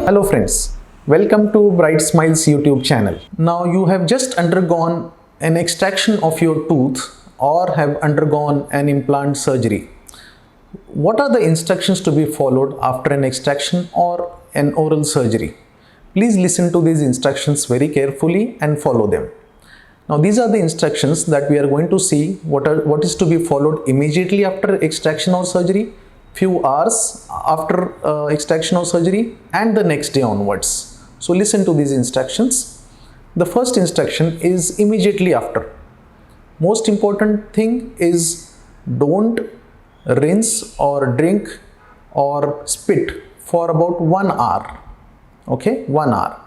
Hello friends, welcome to Bright Smiles YouTube channel. Now you have just undergone an extraction of your tooth or have undergone an implant surgery. What are the instructions to be followed after an extraction or an oral surgery? Please listen to these instructions very carefully and follow them. Now these are the instructions that we are going to see what is to be followed immediately after extraction or surgery, few hours after extraction or surgery, and the next day onwards. So listen to these instructions. The first instruction is immediately after. Most important thing is don't rinse or drink or spit for about 1 hour. Okay, 1 hour.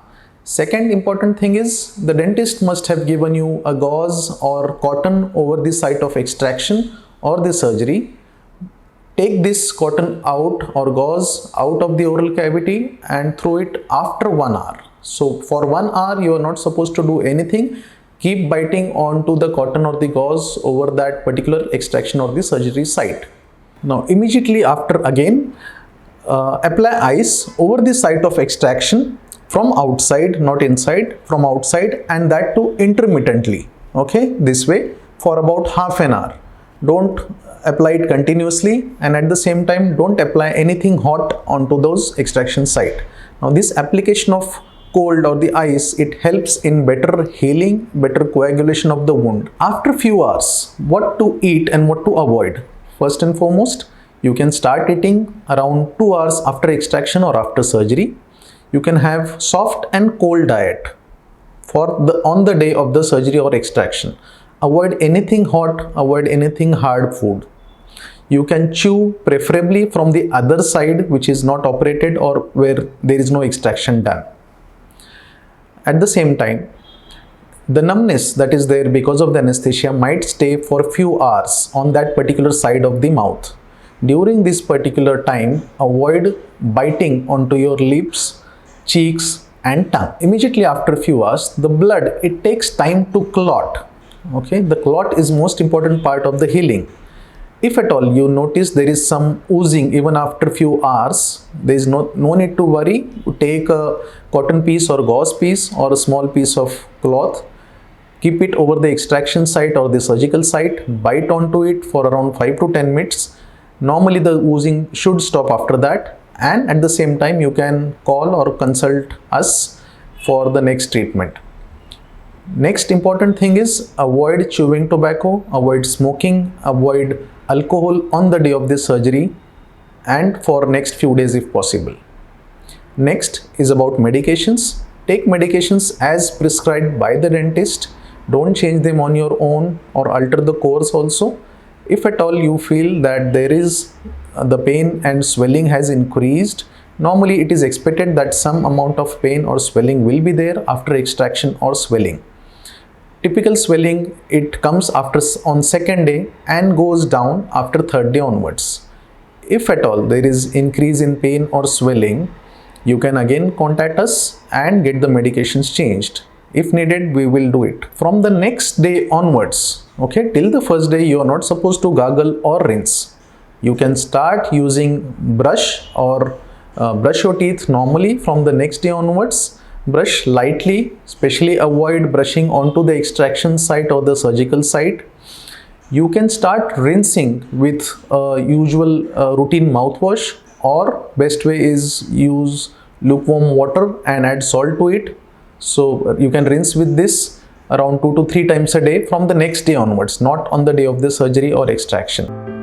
Second important thing is the dentist must have given you a gauze or cotton over the site of extraction or the surgery. Take this cotton out or gauze out of the oral cavity and throw it after 1 hour. So for 1 hour you are not supposed to do anything. Keep biting onto the cotton or the gauze over that particular extraction or the surgery site. Now immediately after again apply ice over the site of extraction from outside, not inside, from outside, and that too intermittently. Okay, this way for about half an hour. Don't apply it continuously, and at the same time don't apply anything hot onto those extraction site. Now this application of cold or the ice, it helps in better healing, better coagulation of the wound. After few hours, what to eat and what to avoid? First and foremost, you can start eating around 2 hours after extraction or after surgery. You can have soft and cold diet on the day of the surgery or extraction. Avoid anything hot, avoid anything hard food. You can chew preferably from the other side which is not operated or where there is no extraction done. At the same time, the numbness that is there because of the anesthesia might stay for a few hours on that particular side of the mouth. During this particular time, avoid biting onto your lips, cheeks and tongue. Immediately after a few hours, the blood, it takes time to clot. Okay, the clot is most important part of the healing. If at all you notice there is some oozing even after a few hours, there is no need to worry. Take a cotton piece or gauze piece or a small piece of cloth, keep it over the extraction site or the surgical site, bite onto it for around 5 to 10 minutes. Normally the oozing should stop after that, and at the same time you can call or consult us for the next treatment. Next important thing is avoid chewing tobacco, avoid smoking, avoid alcohol on the day of this surgery and for next few days if possible. Next is about medications. Take medications as prescribed by the dentist. Don't change them on your own or alter the course also. If at all you feel that there is the pain and swelling has increased, normally it is expected that some amount of pain or swelling will be there after extraction or swelling. Typical swelling, it comes on second day and goes down after third day onwards. If at all there is increase in pain or swelling, you can again contact us and get the medications changed. If needed, we will do it. From the next day onwards, okay, till the first day you are not supposed to gargle or rinse. You can start using brush or brush your teeth normally from the next day onwards. Brush lightly, especially avoid brushing onto the extraction site or the surgical site. You can start rinsing with usual routine mouthwash, or best way is use lukewarm water and add salt to it. So you can rinse with this around 2 to 3 times a day from the next day onwards, not on the day of the surgery or extraction.